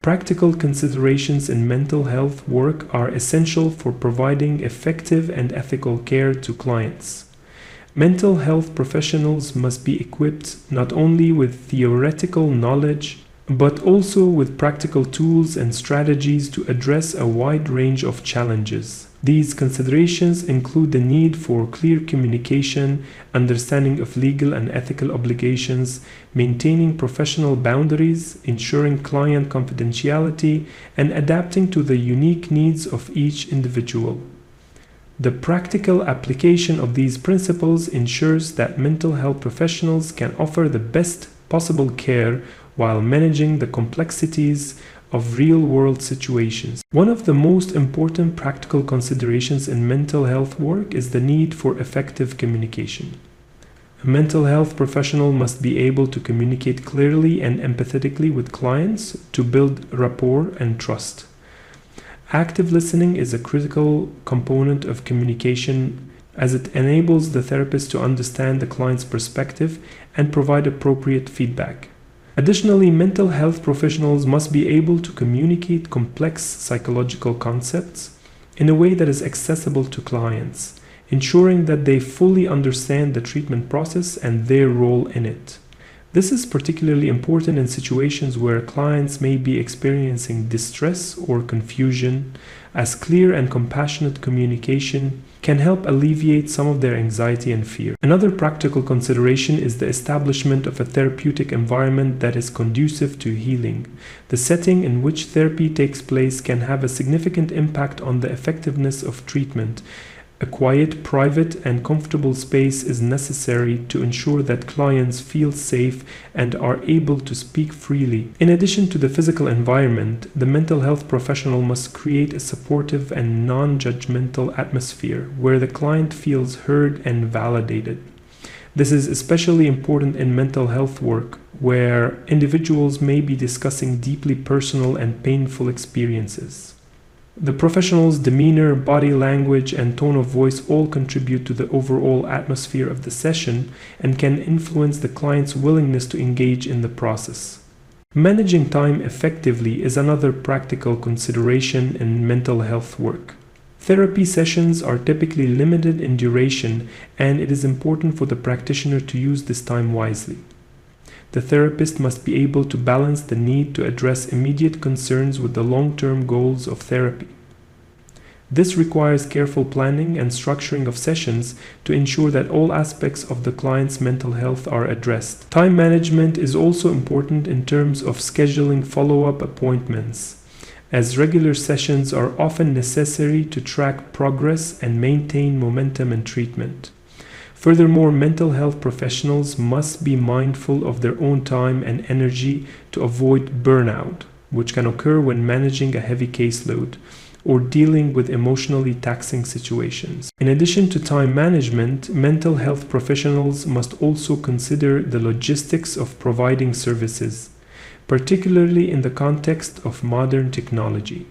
Practical considerations in mental health work are essential for providing effective and ethical care to clients. Mental health professionals must be equipped not only with theoretical knowledge, but also with practical tools and strategies to address a wide range of challenges. These considerations include the need for clear communication, understanding of legal and ethical obligations, maintaining professional boundaries, ensuring client confidentiality, and adapting to the unique needs of each individual. The practical application of these principles ensures that mental health professionals can offer the best possible care while managing the complexities of real-world situations. One of the most important practical considerations in mental health work is the need for effective communication. A mental health professional must be able to communicate clearly and empathetically with clients to build rapport and trust. Active listening is a critical component of communication as it enables the therapist to understand the client's perspective and provide appropriate feedback. Additionally, mental health professionals must be able to communicate complex psychological concepts in a way that is accessible to clients, ensuring that they fully understand the treatment process and their role in it. This is particularly important in situations where clients may be experiencing distress or confusion, as clear and compassionate communication can help alleviate some of their anxiety and fear. Another practical consideration is the establishment of a therapeutic environment that is conducive to healing. The setting in which therapy takes place can have a significant impact on the effectiveness of treatment. A quiet, private, and comfortable space is necessary to ensure that clients feel safe and are able to speak freely. In addition to the physical environment, the mental health professional must create a supportive and non-judgmental atmosphere where the client feels heard and validated. This is especially important in mental health work, where individuals may be discussing deeply personal and painful experiences. The professional's demeanor, body language, and tone of voice all contribute to the overall atmosphere of the session and can influence the client's willingness to engage in the process. Managing time effectively is another practical consideration in mental health work. Therapy sessions are typically limited in duration, and it is important for the practitioner to use this time wisely. The therapist must be able to balance the need to address immediate concerns with the long-term goals of therapy. This requires careful planning and structuring of sessions to ensure that all aspects of the client's mental health are addressed. Time management is also important in terms of scheduling follow-up appointments, as regular sessions are often necessary to track progress and maintain momentum in treatment. Furthermore, mental health professionals must be mindful of their own time and energy to avoid burnout, which can occur when managing a heavy caseload or dealing with emotionally taxing situations. In addition to time management, mental health professionals must also consider the logistics of providing services, particularly in the context of modern technology.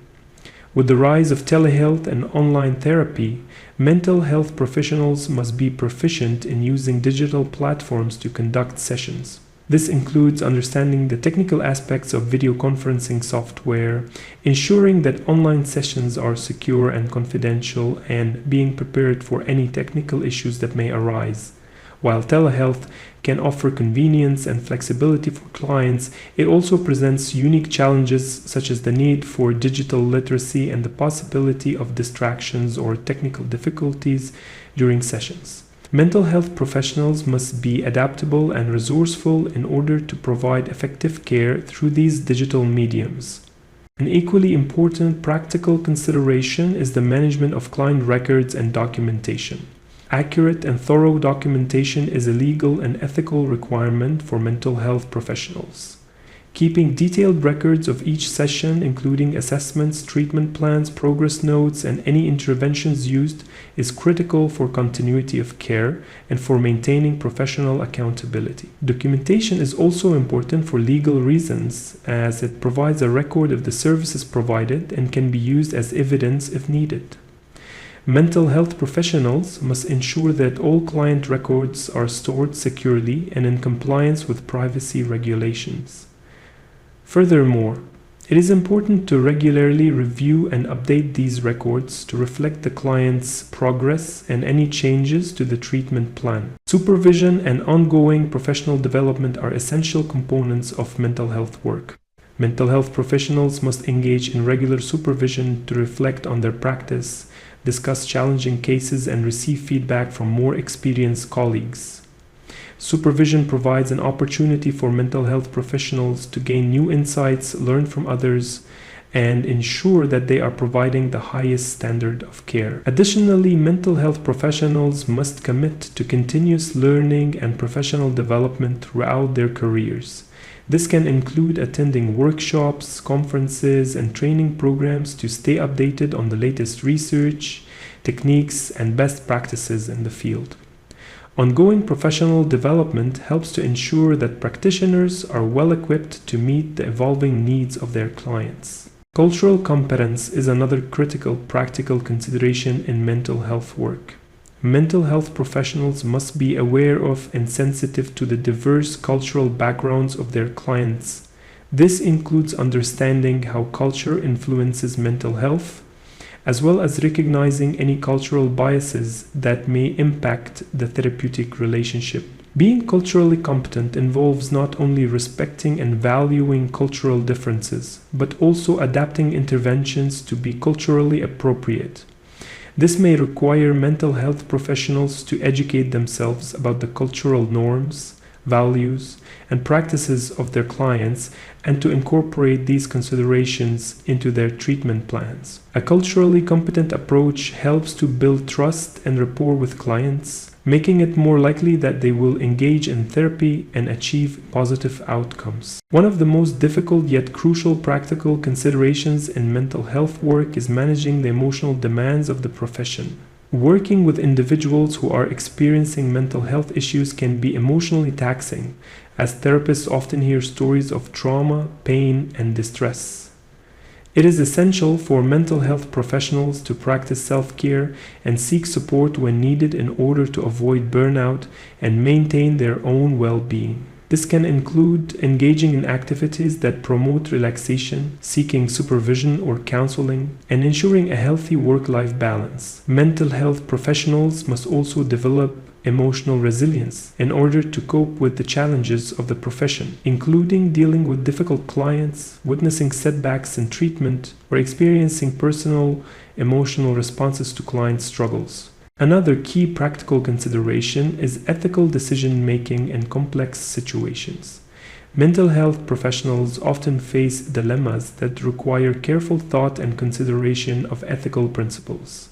With the rise of telehealth and online therapy, mental health professionals must be proficient in using digital platforms to conduct sessions. This includes understanding the technical aspects of video conferencing software, ensuring that online sessions are secure and confidential, and being prepared for any technical issues that may arise. While telehealth can offer convenience and flexibility for clients, it also presents unique challenges such as the need for digital literacy and the possibility of distractions or technical difficulties during sessions. Mental health professionals must be adaptable and resourceful in order to provide effective care through these digital mediums. An equally important practical consideration is the management of client records and documentation. Accurate and thorough documentation is a legal and ethical requirement for mental health professionals. Keeping detailed records of each session, including assessments, treatment plans, progress notes, and any interventions used, is critical for continuity of care and for maintaining professional accountability. Documentation is also important for legal reasons, as it provides a record of the services provided and can be used as evidence if needed. Mental health professionals must ensure that all client records are stored securely and in compliance with privacy regulations. Furthermore, It is important to regularly review and update these records to reflect the client's progress and any changes to the treatment plan. Supervision and ongoing professional development are essential components of mental health work. Mental health professionals must engage in regular supervision to reflect on their practice, discuss challenging cases, and receive feedback from more experienced colleagues. Supervision provides an opportunity for mental health professionals to gain new insights, learn from others, and ensure that they are providing the highest standard of care. Additionally, mental health professionals must commit to continuous learning and professional development throughout their careers. This can include attending workshops, conferences, and training programs to stay updated on the latest research, techniques, and best practices in the field. Ongoing professional development helps to ensure that practitioners are well equipped to meet the evolving needs of their clients. Cultural competence is another critical practical consideration in mental health work. Mental health professionals must be aware of and sensitive to the diverse cultural backgrounds of their clients. This includes understanding how culture influences mental health, as well as recognizing any cultural biases that may impact the therapeutic relationship. Being culturally competent involves not only respecting and valuing cultural differences, but also adapting interventions to be culturally appropriate. This may require mental health professionals to educate themselves about the cultural norms, values, and practices of their clients, and to incorporate these considerations into their treatment plans. A culturally competent approach helps to build trust and rapport with clients, making it more likely that they will engage in therapy and achieve positive outcomes. One of the most difficult yet crucial practical considerations in mental health work is managing the emotional demands of the profession. Working with individuals who are experiencing mental health issues can be emotionally taxing, as therapists often hear stories of trauma, pain, and distress. It is essential for mental health professionals to practice self-care and seek support when needed in order to avoid burnout and maintain their own well-being. This can include engaging in activities that promote relaxation, seeking supervision or counseling, and ensuring a healthy work-life balance. Mental health professionals must also develop emotional resilience in order to cope with the challenges of the profession, including dealing with difficult clients, witnessing setbacks in treatment, or experiencing personal emotional responses to client struggles. Another key practical consideration is ethical decision-making in complex situations. Mental health professionals often face dilemmas that require careful thought and consideration of ethical principles.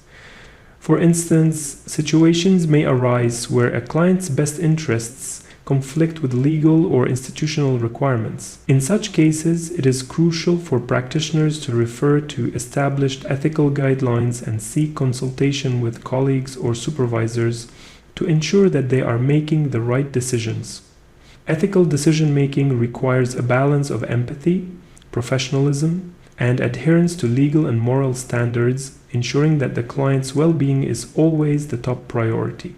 For instance, situations may arise where a client's best interests conflict with legal or institutional requirements. In such cases, it is crucial for practitioners to refer to established ethical guidelines and seek consultation with colleagues or supervisors to ensure that they are making the right decisions. Ethical decision-making requires a balance of empathy, professionalism, and adherence to legal and moral standards, ensuring that the client's well-being is always the top priority.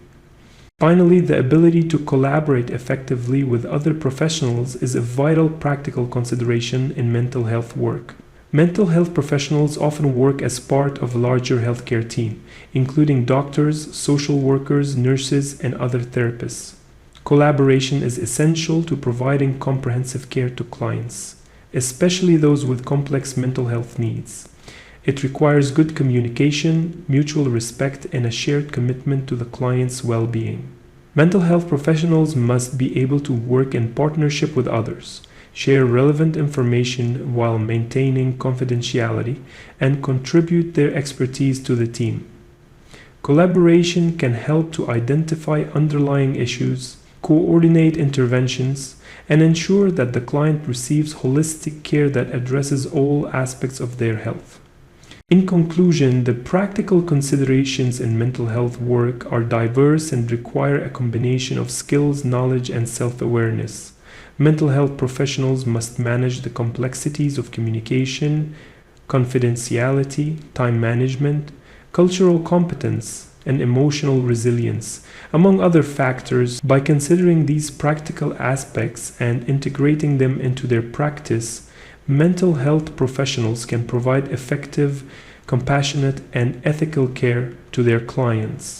Finally, the ability to collaborate effectively with other professionals is a vital practical consideration in mental health work. Mental health professionals often work as part of a larger healthcare team, including doctors, social workers, nurses, and other therapists. Collaboration is essential to providing comprehensive care to clients, especially those with complex mental health needs. It requires good communication, mutual respect, and a shared commitment to the client's well-being. Mental health professionals must be able to work in partnership with others, share relevant information while maintaining confidentiality, and contribute their expertise to the team. Collaboration can help to identify underlying issues, coordinate interventions, and ensure that the client receives holistic care that addresses all aspects of their health. In conclusion, the practical considerations in mental health work are diverse and require a combination of skills, knowledge, and self-awareness. Mental health professionals must manage the complexities of communication, confidentiality, time management, cultural competence, and emotional resilience, among other factors. By considering these practical aspects and integrating them into their practice, Mental health professionals can provide effective, compassionate, and ethical care to their clients.